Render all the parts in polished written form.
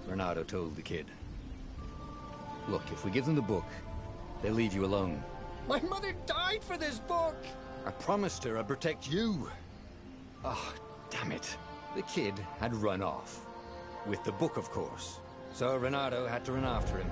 Renato told the kid. Look, if we give them the book, they'll leave you alone. My mother died for this book! I promised her I'd protect you. Oh, damn it. The kid had run off. With the book, of course. So Renato had to run after him.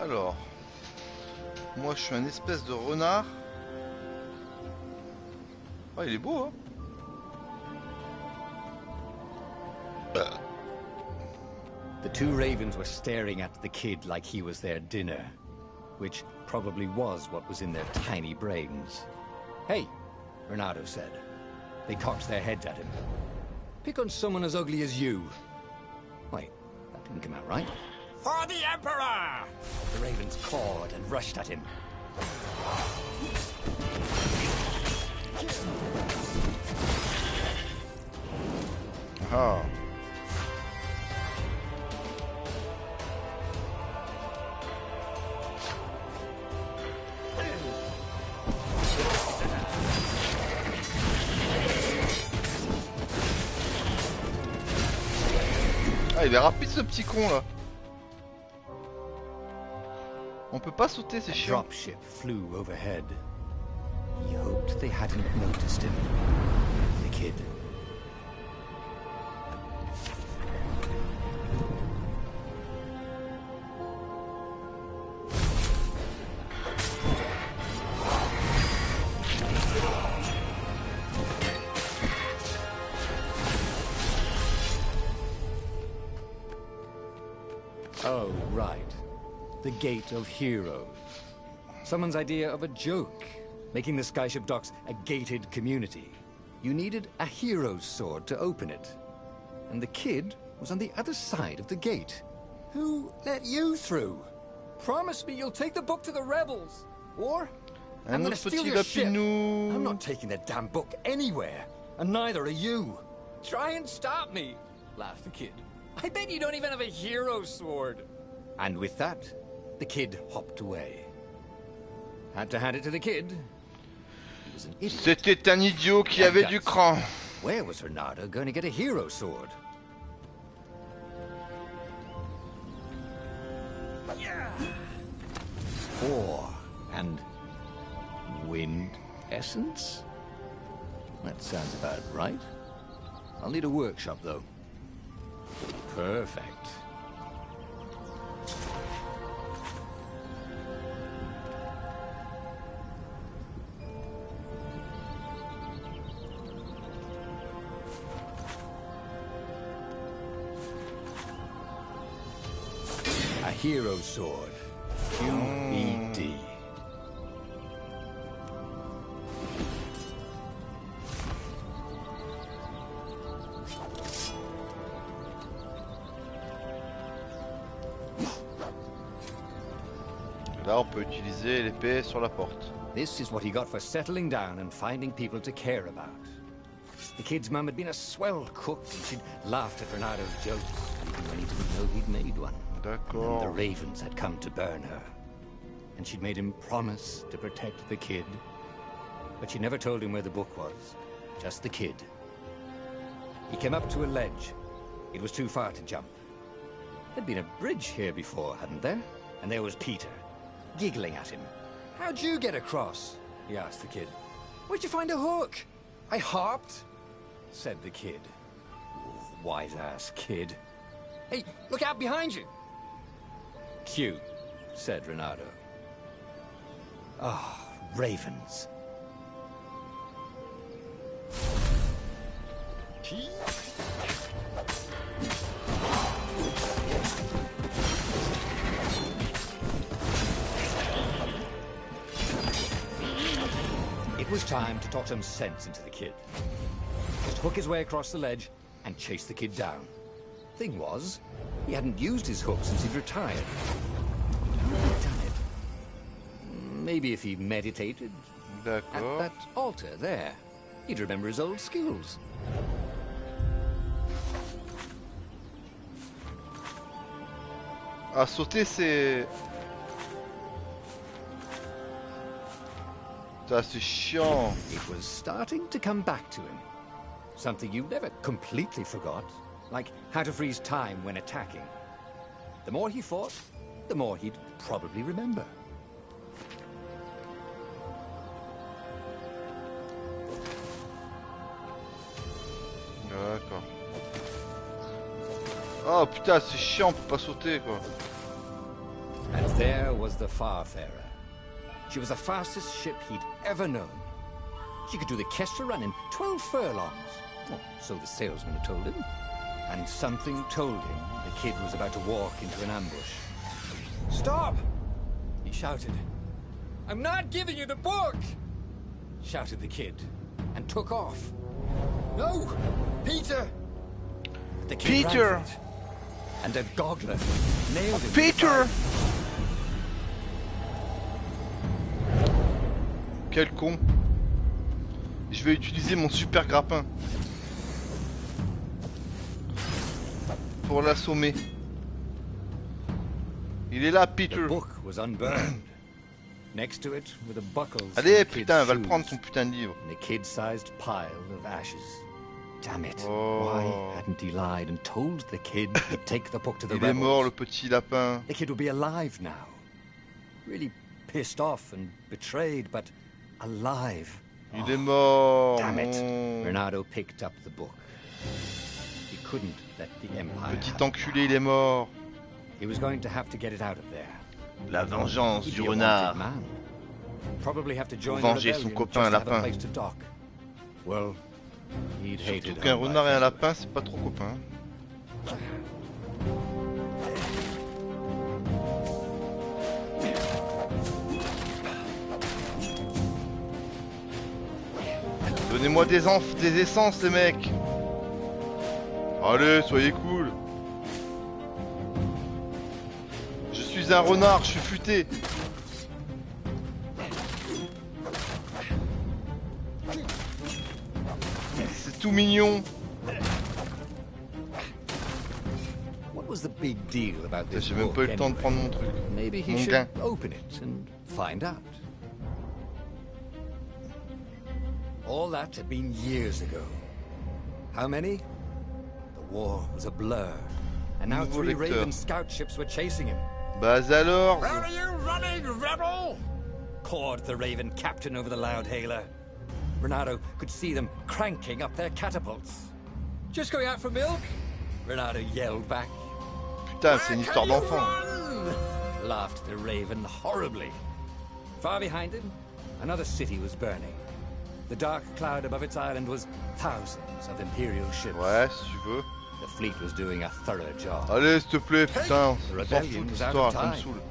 Alors, moi je suis un espèce de renard. Oh, il est beau, hein. The two ravens were staring at the kid like he was their dinner, which probably was what was in their tiny brains. Hey, Renato said. They cocked their heads at him. Pick on someone as ugly as you. Wait, that didn't come out right. For the Emperor! The ravens cawed and rushed at him. Ah. Ah, il est rapide ce petit con là. On peut pas sauter, c'est chiant. Dropship flew overhead. He hoped they hadn't noticed him. The kid. Oh, right. The Gate of Heroes. Someone's idea of a joke, making the Skyship Docks a gated community. You needed a hero's sword to open it. And the kid was on the other side of the gate. Who let you through? Promise me you'll take the book to the rebels. Or I'm gonna steal your ship. I'm not taking that damn book anywhere. And neither are you. Try and stop me, laughed the kid. I bet you don't even have a hero's sword. And with that, the kid hopped away. Had to hand it to the kid. He was an idiot. C'était un idiot qui avait du cran. Where was Renato going to get a hero sword? Yeah. Ore and wind essence? That sounds about right. I'll need a workshop though. Perfect. A hero sword. QED. Là, on peut utiliser l'épée sur la porte. This is what he got for settling down and finding people to care about. The kid's mum had been a swell cook and she'd laughed at Renado's jokes, even when he didn't know he'd made one. D'accord. The ravens had come to burn her. And she'd made him promise to protect the kid. But she never told him where the book was. Just the kid. He came up to a ledge. It was too far to jump. There'd been a bridge here before, hadn't there? And there was Peter, giggling at him. How'd you get across? He asked the kid. Where'd you find a hook? I hopped, said the kid. Wise-ass kid. Hey, look out behind you! Cute, said Renato. Ah, ravens. It was time to talk some sense into the kid. Just hook his way across the ledge and chase the kid down. Thing was, he hadn't used his hook since he'd retired. How had he done it? Maybe if he meditated at D'accord. that altar there, he'd remember his old skills. Ah, sauter, c'est... Ça, c'est chiant. It was starting to come back to him. Something you never completely forgot, like how to freeze time when attacking. The more he fought, the more he'd probably remember. D'accord. Oh putain, c'est chiant, on peut pas sauter quoi. And there was the Farfarer. She was the fastest ship he'd ever known. She could do the Kestra run in 12 furlongs. Oh, so the salesman had told him. And something told him the kid was about to walk into an ambush. Stop! He shouted. I'm not giving you the book! Shouted the kid, and took off. No! Peter! The kid Peter! ran for it, and a goggler nailed him. Peter! Quel con. Je vais utiliser mon super grappin pour l'assommer. Il est là, Peter. The book was unburned. Next to it were the buckles. Allez, from the putain, kid's va le prendre shoes ton putain de livre. and a kid-sized pile of ashes. Damn it! Oh. Why hadn't he lied and told the kid he'd take the book to the Il est rebels? mort, le petit lapin. The kid would be alive now. Really pissed off and betrayed, but alive. Il est mort. Damn it! Non. Renato picked up the book. He couldn't let the Empire. Petit have enculé, il est mort. it. He was going to have to get it out of there. La vengeance He'd du be a wanted renard. man. Probably have to join Pour the venger son rebellion copain just to have a lapin. place to dock. Well, he'd hated Surtout qu'un home renard life et un anyway. lapin, c'est pas trop copain. Donnez-moi des essences, les mecs. Allez, soyez cool. Je suis un renard, je suis futé. C'est tout mignon. What was the big deal about this J'ai même book pas eu le temps de anyway? prendre mon truc. Maybe he Mon should gain. open it and find out. All that had been years ago. How many? The war was a blur. And now Nouveau 3 lecteur. Raven scout ships were chasing him. Bah alors. Where are you running, rebel? Cawed the Raven captain over the loud hailer. Renato could see them cranking up their catapults. Just going out for milk? Renato yelled back. Putain, c'est une histoire d'enfant. Run! Laughed the Raven horribly. Far behind him, another city was burning. The dark cloud above its island was thousands of Imperial ships. Ouais, si tu veux. The fleet was doing a thorough job. Allez, s'il te plaît, putain, on The s'en rebellion fout de was cette out histoire, of ça me time. saoule.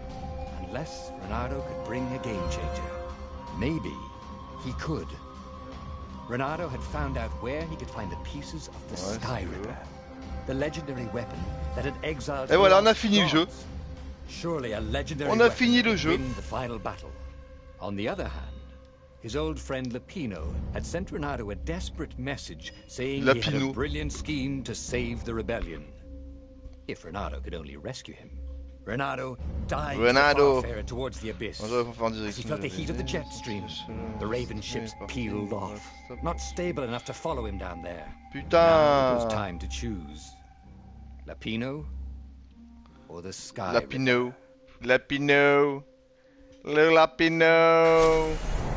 Unless Renato could bring a game changer. Maybe he could. Renato had found out where he could find the pieces of the Ouais, Sky si tu veux. Ripper, the legendary weapon that had exiled. Et voilà, on a lost fini le jeu. gods. Surely a legendary On a weapon fini le would jeu. win the final battle. On the other hand, his old friend Lapino had sent Renato a desperate message saying he had a Lapino. brilliant scheme to save the rebellion. If Renato could only rescue him. Renato dived the farfarer towards the abyss. As he felt the heat of the jet stream, the Raven ships peeled off. Not stable enough to follow him down there. Now it was time to choose. Lapino or the sky. Lapino. Lapino. Le Lapino.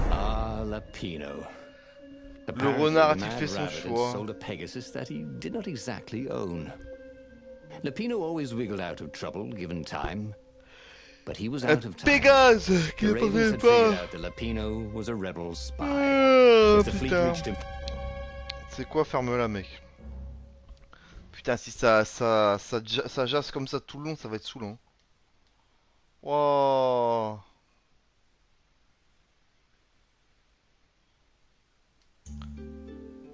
Ah, Lapino. Le renard a-t-il fait son choix? Sold a Pegasus that he did not exactly own. Lapino always wiggled out of trouble given time, but he was out of time. Pégase qui The ne Ravens had pas. figured out that Lapino was a rebel spy. Ah, If the fleet putain. reached him, C'est quoi, ferme-la, mec. Putain, si ça jasse comme ça tout le long, ça va être saoulant. Wow.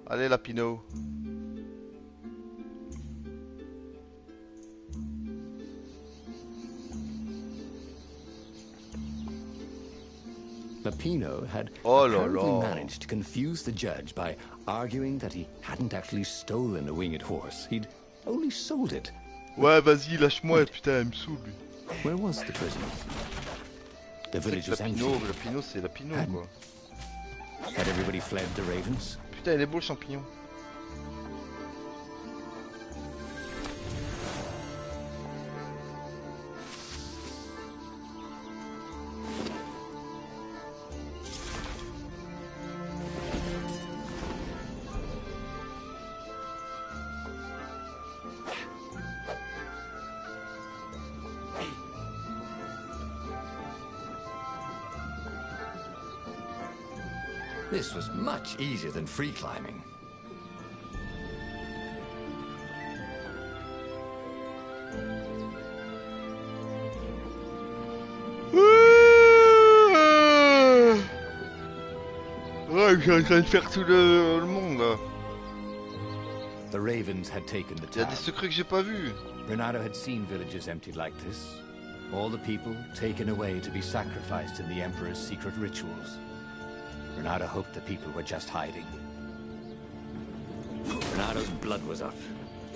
Allez, Lapino. Lapino had Oh là apparently là. managed to confuse the judge by arguing that he hadn't actually stolen a winged horse. He'd only sold it. Ouais, vas-y, lâche-moi, putain, elle me saoule, lui. Where was the prisoner? The village was empty. Lapino, c'est Lapino, quoi. Had everybody fled the Ravens? Putain, il est beau, le champignon. This was much easier than free climbing. Ouais, je suis en train de faire tout le monde, là. The Ravens had taken the Il y a town. des secrets que j'ai pas vus. Renato had seen villages emptied like this. All the people taken away to be sacrificed in the Emperor's secret rituals. Renato hoped the people were just hiding. Renato's blood was up.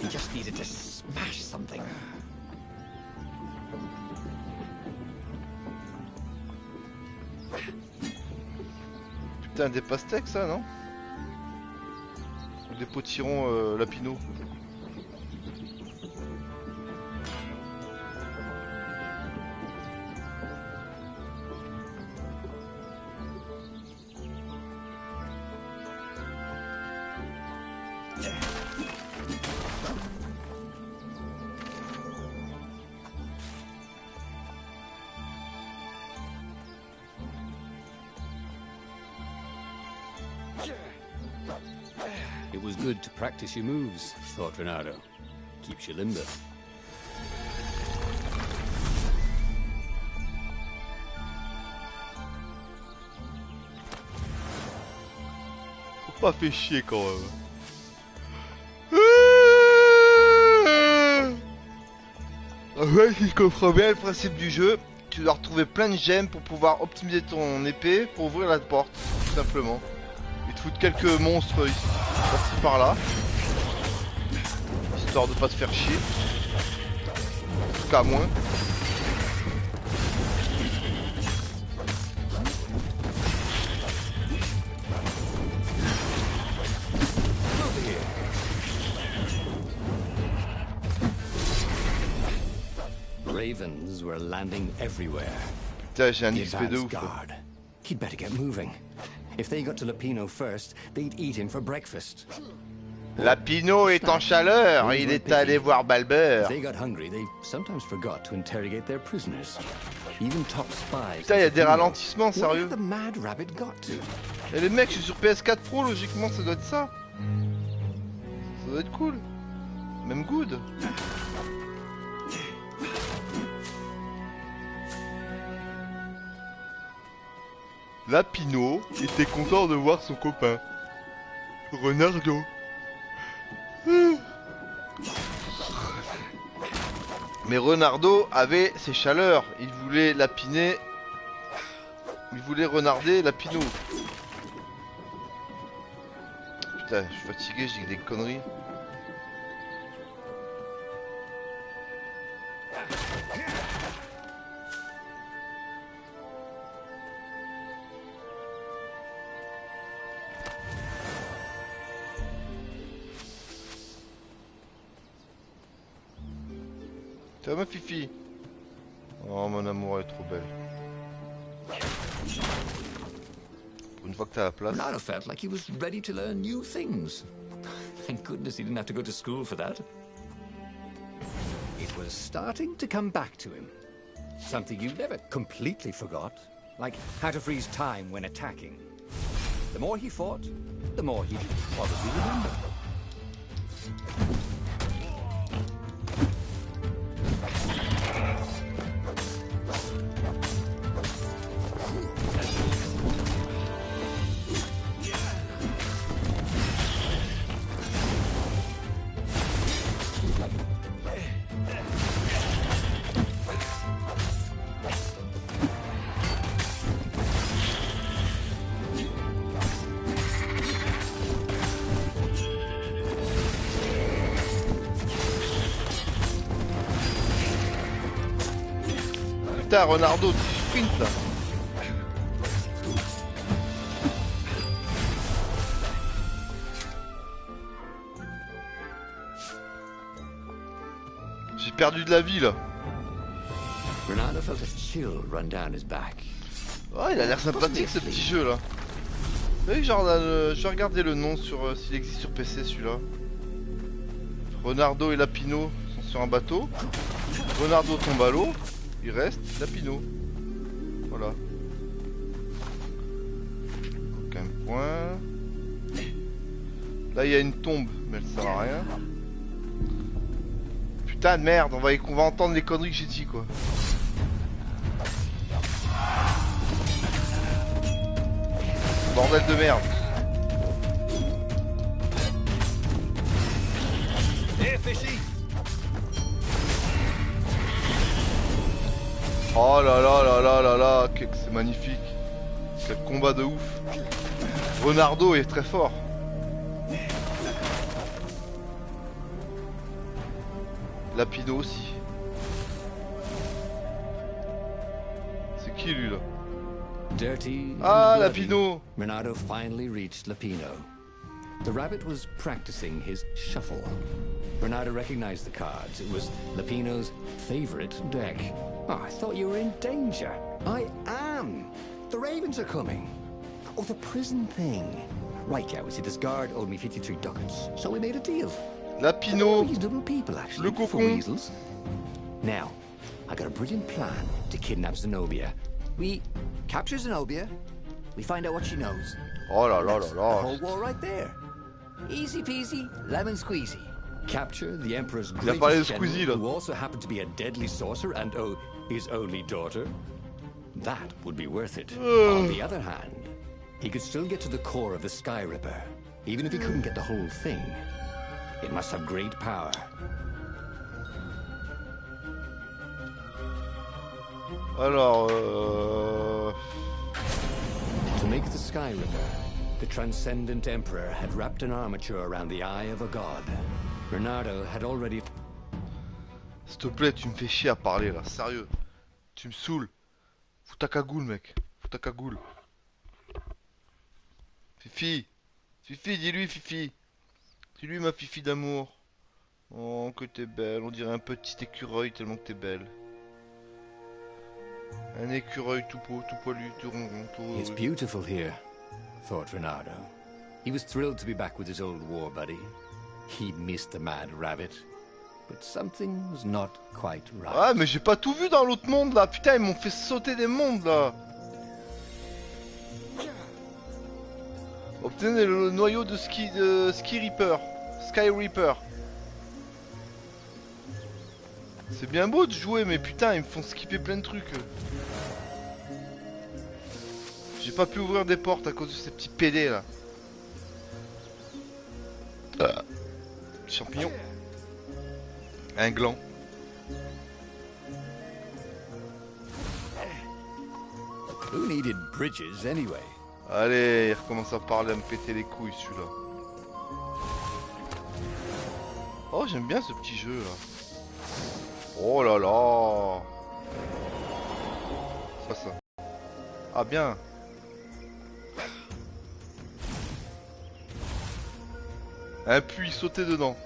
He just needed to smash something. Putain, des pastèques, ça, non? Ou des potirons Lapino. It was good to practice your moves, thought Renato. Keeps you limber. Faut pas faire chier quand même. En fait, si je comprends bien le principe du jeu, tu dois retrouver plein de gemmes pour pouvoir optimiser ton épée pour ouvrir la porte, tout simplement. Ils te foutent quelques monstres ici, par-ci par-là, histoire de pas te faire chier. En tout cas, moins. Ravens were landing everywhere. Putain, j'ai un The XP de advance ouf. guard. He'd better get moving. If they got to Lapino first, they'd eat him for breakfast. Lapino est en chaleur, il est allé voir If Balbert. they got hungry, they sometimes forgot to interrogate their prisoners. Even top spies. Putain, il y a des Lapino. ralentissements, Where sérieux. had the mad rabbit got to? Et les mecs, je suis sur PS4 Pro, logiquement, ça doit être ça. Ça doit être cool. Même good. Lapino était content de voir son copain. Renardo. Mais Renardo avait ses chaleurs. Il voulait lapiner. Il voulait renarder Lapino. Putain, je suis fatigué, je dis des conneries. Ça va ma fifi? Oh mon amour, elle est trop belle. Pour une fois que t'as la place. Renardo felt like he was ready to learn new things. Thank goodness he didn't have to go to school for that. It was starting to come back to him. Something you never completely forgot, like how to freeze time when attacking. The more he fought, the more he'd probably remember. Putain, Renardo, tu sprints là. J'ai perdu de la vie là. Renardo felt a chill run down his back. Oh, il a l'air sympathique ce petit jeu là. Vous savez, genre, je vais regarder le nom sur s'il existe sur PC celui-là. Renardo et Lapino sont sur un bateau. Renardo tombe à l'eau. Il reste Lapino. Voilà. Aucun point. Là il y a une tombe, mais elle sert à rien. Putain de merde, on va entendre les conneries que j'ai dit quoi. Bordel de merde. Oh là là là là là là, c'est magnifique. Quel combat de ouf. Renardo est très fort. Lapino aussi. C'est qui lui là? Dirty Ah, and bloody, Lapino. Renardo finally reached Lapino. The rabbit was practicing his shuffle. Renardo recognized the cards. It was Lapino's favorite deck. Oh, I thought you were in danger. I am. The ravens are coming. Oh, the prison thing. Right, yeah, we see this guard owed me 53 ducats, so we made a deal. Lapino. Reasonable people, actually, Le for cocon. weasels. Now, I got a brilliant plan to kidnap Zenobia. We capture Zenobia, we find out what she knows. Oh là là là That's the là. whole war right there. Easy peasy, lemon squeezy. Capture the Emperor's Il a parlé de greatest Squeezie general, là. who also happened to be a deadly sorcerer and his only daughter. That would be worth it. On the other hand, he could still get to the core of the Sky Ripper, even if he couldn't get the whole thing. It must have great power. Alors To make the Sky Ripper, the transcendent Emperor had wrapped an armature around the eye of a god. Renardo had already... s'il te plaît, tu me fais chier à parler là, sérieux. Tu me saoules. Fous ta cagoule mec. Fous ta cagoule. Fifi. Fifi, dis-lui Fifi. Dis-lui ma Fifi d'amour. Oh que t'es belle, on dirait un petit écureuil tellement que t'es belle. Un écureuil tout poilu, tout ronron, tout... It's beautiful here, thought Renardo. He was thrilled to be back with his old war buddy. He missed the mad rabbit. But something was not quite right. Ah mais j'ai pas tout vu dans l'autre monde là, putain ils m'ont fait sauter des mondes là. Obtenez le noyau de Ski Reaper. Sky Reaper. C'est bien beau de jouer mais putain ils me font skipper plein de trucs. J'ai pas pu ouvrir des portes à cause de ces petits PD là. Champignon. Un gland. Who needed bridges anyway? Allez, il recommence à parler, à me péter les couilles celui-là. Oh, j'aime bien ce petit jeu là. Oh là là. C'est pas ça. Ah bien. Appuie, sauter dedans.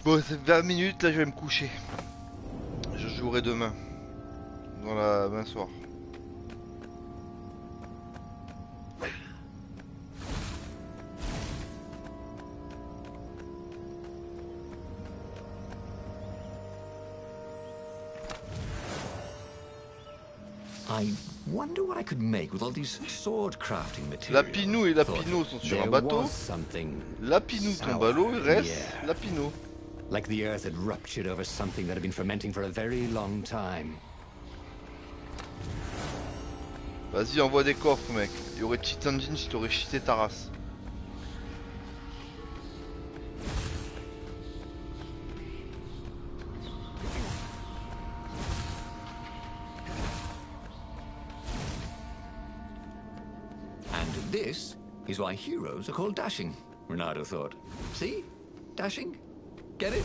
Bon, c'est 20 minutes, là je vais me coucher. Je jouerai demain. Demain soir. I wonder what I could make with all these sword crafting materials. Lapinou et Lapino sont sur un bateau. Lapinou tombe à l'eau, il reste Lapino. Like the earth had ruptured over something that had been fermenting for a very long time. Vas-y, envoie des coffres, mec. Il y aurait cheat engine si t'aurais cheaté ta race. And this is why heroes are called dashing, Renato thought. See? Dashing? Get it?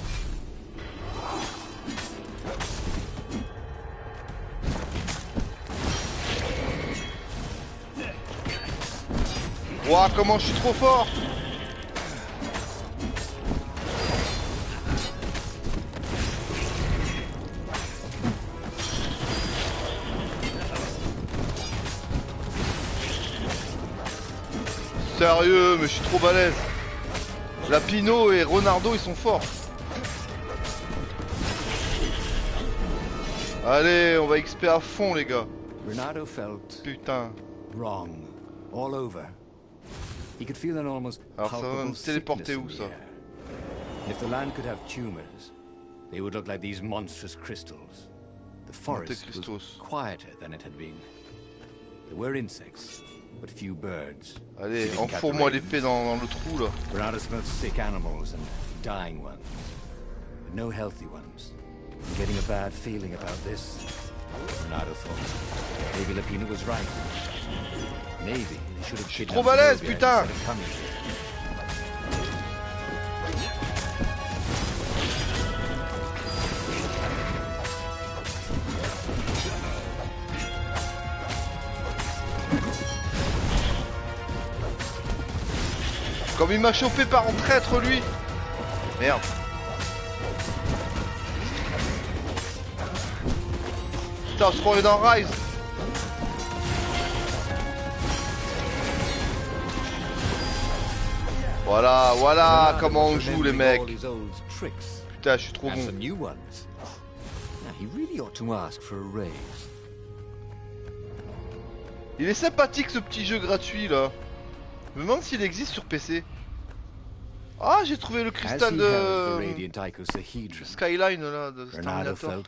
Ouah, comment je suis trop fort! Sérieux, mais je suis trop balèze. Lapino et Ronaldo, ils sont forts. Allez, on va XP à fond, les gars. Renato felt Putain. wrong all over. He could feel an almost Alors ça va me palpable téléporter sickness où in ça? the air. And if the land could have tumors, they would look like these monstrous crystals. The forest was quieter than it had been. There were insects, but few birds. Allez, enfourre-moi l'épée dans le trou là. Renato smelled sick animals and dying ones, but no healthy ones. And getting a bad feeling about this, Renato thought. Maybe Lapino was right. Maybe they should have kidnapped trop balèze, Zenobia putain! instead of coming here. Comme il m'a chopé par un traître lui. Merde. Putain, on se croirait dans Rise. Voilà, voilà comment on joue les mecs. Putain, je suis trop bon. Il est sympathique ce petit jeu gratuit là. Je me demande s'il existe sur PC. Ah, j'ai trouvé le cristal de Skyline là, de Terminator.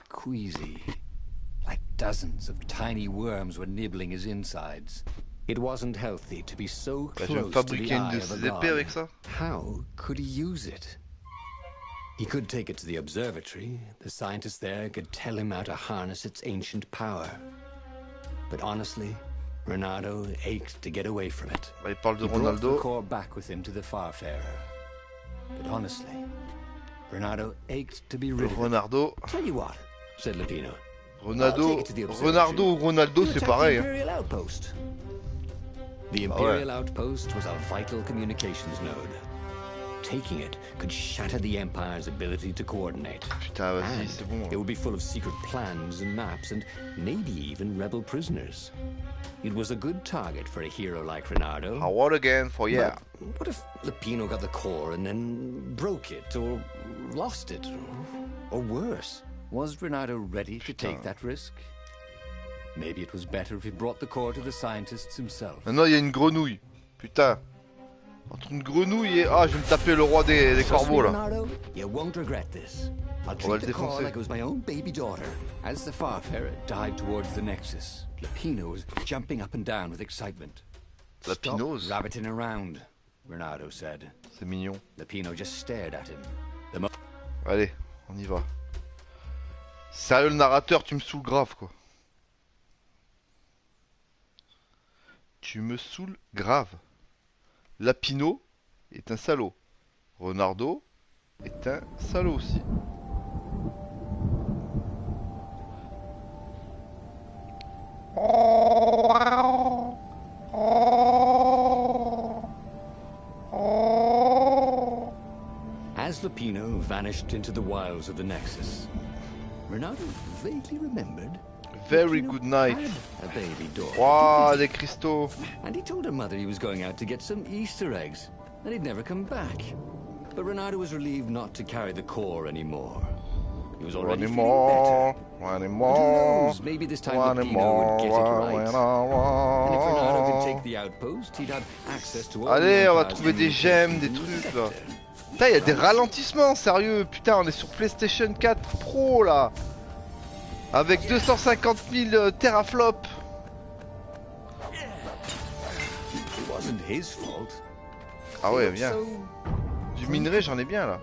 Like dozens of tiny worms were nibbling his insides. It wasn't healthy to be so close Je vais me fabriquer une de ces épées avec ça. How could he use it? He could take it to the observatory. The scientists there could tell him how to harness its ancient power. But honestly, Renato ached to get away from it. Il parle de He brought Ronaldo. the core back with him to the Farfarer. But honestly, Renato ached to be rid of it. Ronaldo. Tell you what, said Lapino. Ronaldo ou Ronaldo, c'est pareil. Hein. The Imperial Outpost was a vital communications node. Taking it could shatter the Empire's ability to coordinate. Putain, vas-y, c'est bon. It would be full of secret plans and maps and maybe even rebel prisoners. It was a good target for a hero like Renato. I want again for yeah. But what if Lapino got the core and then broke it or lost it? Or worse, was Renato ready to take that risk? Maybe it was better if he brought the core to the scientists himself. Maintenant, il y a une grenouille. Putain. Entre une grenouille et... Ah, je vais me taper le roi des corbeaux, là. Renato, you won't regret this. I'll treat the core like it was my own baby daughter. As the Farfarer dived towards the Nexus, Lapino was jumping up and down with excitement. Lapino's? Stopped rabbiting around. Renato said. C'est mignon. Lapino just stared at him. Allez, on y va. Sérieux le narrateur, tu me saoules grave quoi. Tu me saoules grave. Lapino est un salaud. Renardo est un salaud aussi. As Lapino vanished into the wilds of the Nexus, Renato vaguely remembered. Very good night. A baby daughter. Wow, des cristaux. And he told her mother he was going out to get some Easter eggs, and he'd never come back. But Renato was relieved not to carry the core anymore. He was already feeling better. And who knows, maybe this time Lapino would get it right. And if Renato could take the outpost, he'd have access to all. Allez, on va trouver des gemmes, des trucs là. Putain, il y a des ralentissements, sérieux. Putain, on est sur PlayStation 4 Pro là. Avec 250 000 teraflops. It wasn't his fault. Ah ouais, bien. Du minerai, j'en ai bien là.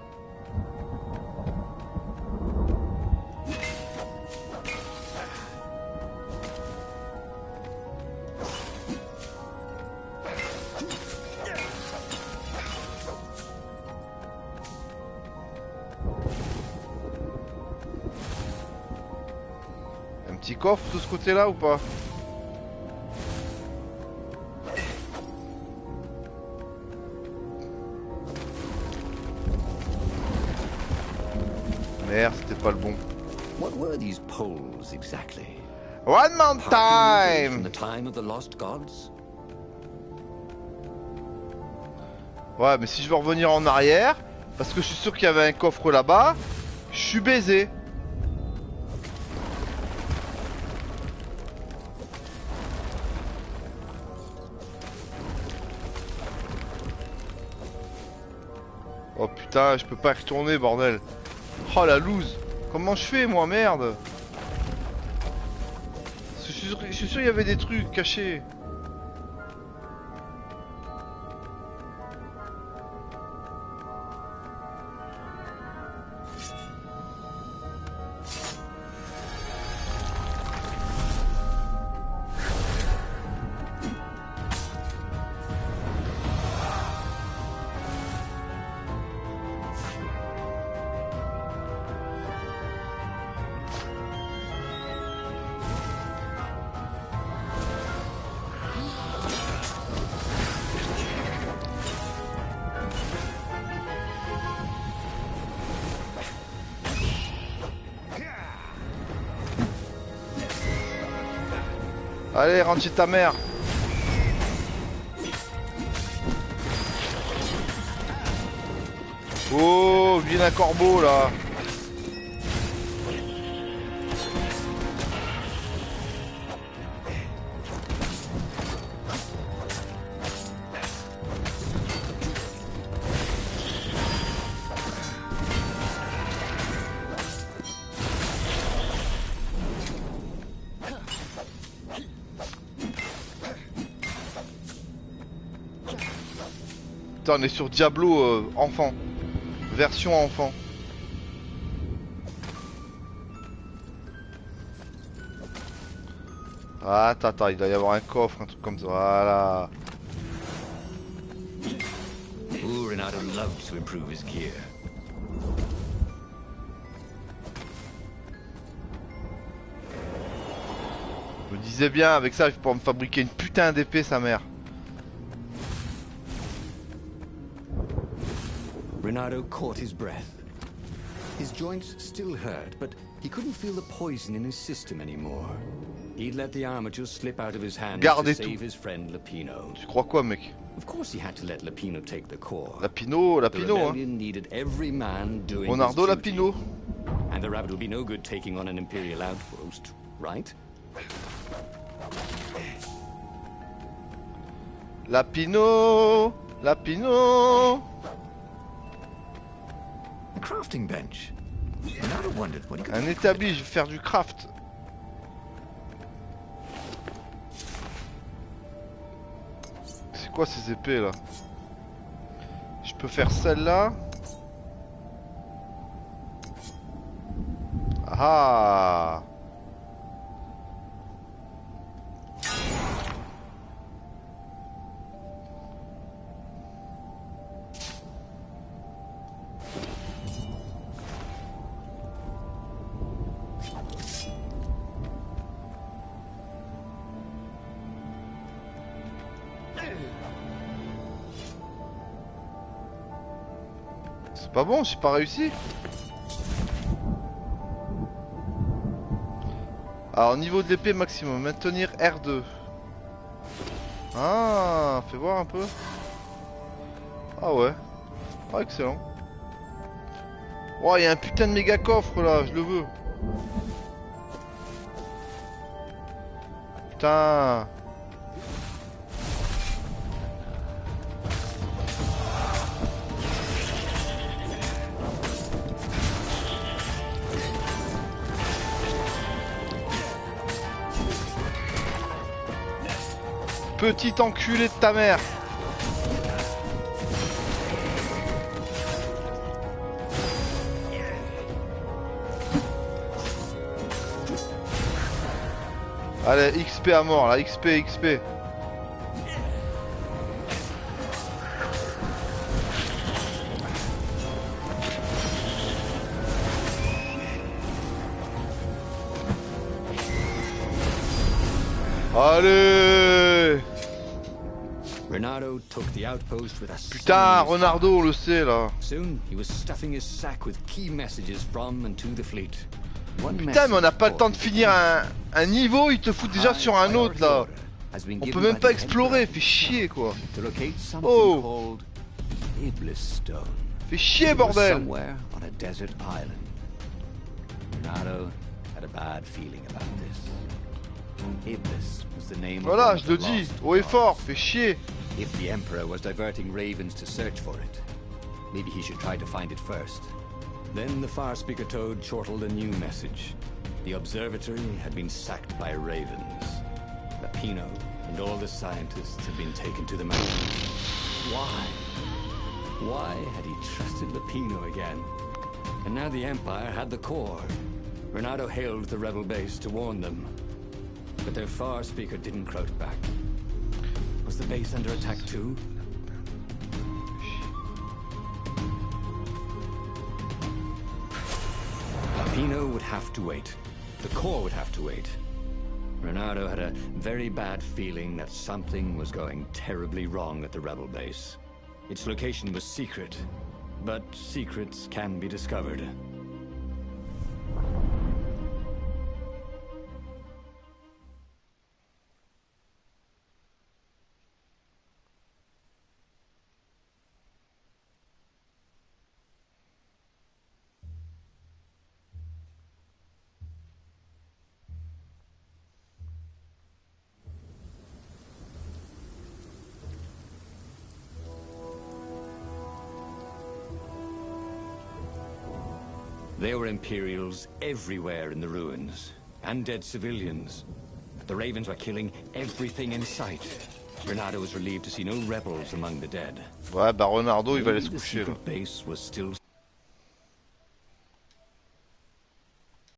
Un petit coffre de ce côté-là ou pas? Merde, c'était pas le bon. What were these poles exactly? One more From time. the time of the lost gods? Ouais, mais si je veux revenir en arrière, parce que je suis sûr qu'il y avait un coffre là-bas, je suis baisé. Oh putain, je peux pas y retourner, bordel. Oh la loose. Comment je fais, moi, merde? Je suis sûr qu'il y avait des trucs cachés. Allez, rentre chez ta mère. Oh, viens un corbeau là. Putain, on est sur Diablo enfant. Version enfant. Ah, attends, il doit y avoir un coffre, un truc comme ça. Voilà. Ooh, Renato loved to improve his gear. Je me disais bien, avec ça, je vais pouvoir me fabriquer une putain d'épée, sa mère. Renato caught his breath. His joints still hurt, but he couldn't feel the poison in his system anymore. He'd let the armature slip out of his hands to save his friend Lapino. Tu crois quoi, mec? Of course he had to let Lapino take the core. Lapino, The Lapino, hein. rebellion needed every man doing Renardo his duty. Lapino. And the rabbit would be no good taking on an Imperial outpost, right? Lapino, Lapino. A crafting bench. Renato wondered what he could Un do with établi, it. je vais faire du craft. C'est quoi ces épées là? Je peux faire celle-là. Ah. C'est pas bon, j'ai pas réussi. Alors niveau de l'épée maximum, maintenir R2. Ah, fais voir un peu. Ah ouais. Ah excellent. Oh, il y a un putain de méga coffre là, je le veux. Putain. Petit enculé de ta mère. Allez, XP à mort là, XP, XP. Allez. Renato took the outpost with a Putain, Renardo, on le sait là. Soon he was stuffing his sack with key messages from and to the fleet. Putain, mais on n'a pas le temps de finir un niveau, il te fout déjà sur un autre là. On peut même pas explorer, fait chier quoi. Oh, fait chier bordel. Voilà, je le dis, haut et fort, fait chier. If the Emperor was diverting ravens to search for it, maybe he should try to find it first. Then the far speaker toad chortled a new message. The observatory had been sacked by ravens. Lapino and all the scientists had been taken to the mountains. Why? Why had he trusted Lapino again? And now the Empire had the core. Renato hailed the rebel base to warn them. But their far speaker didn't croak back. Was the base under attack too? Lapino would have to wait. The core would have to wait. Renato had a very bad feeling that something was going terribly wrong at the rebel base. Its location was secret, but secrets can be discovered. There were Imperials everywhere in the ruins, and dead civilians. But the Ravens were killing everything in sight. Renato was relieved to see no rebels among the dead. Ouais, bah Renardo, il va aller se coucher là. The base was still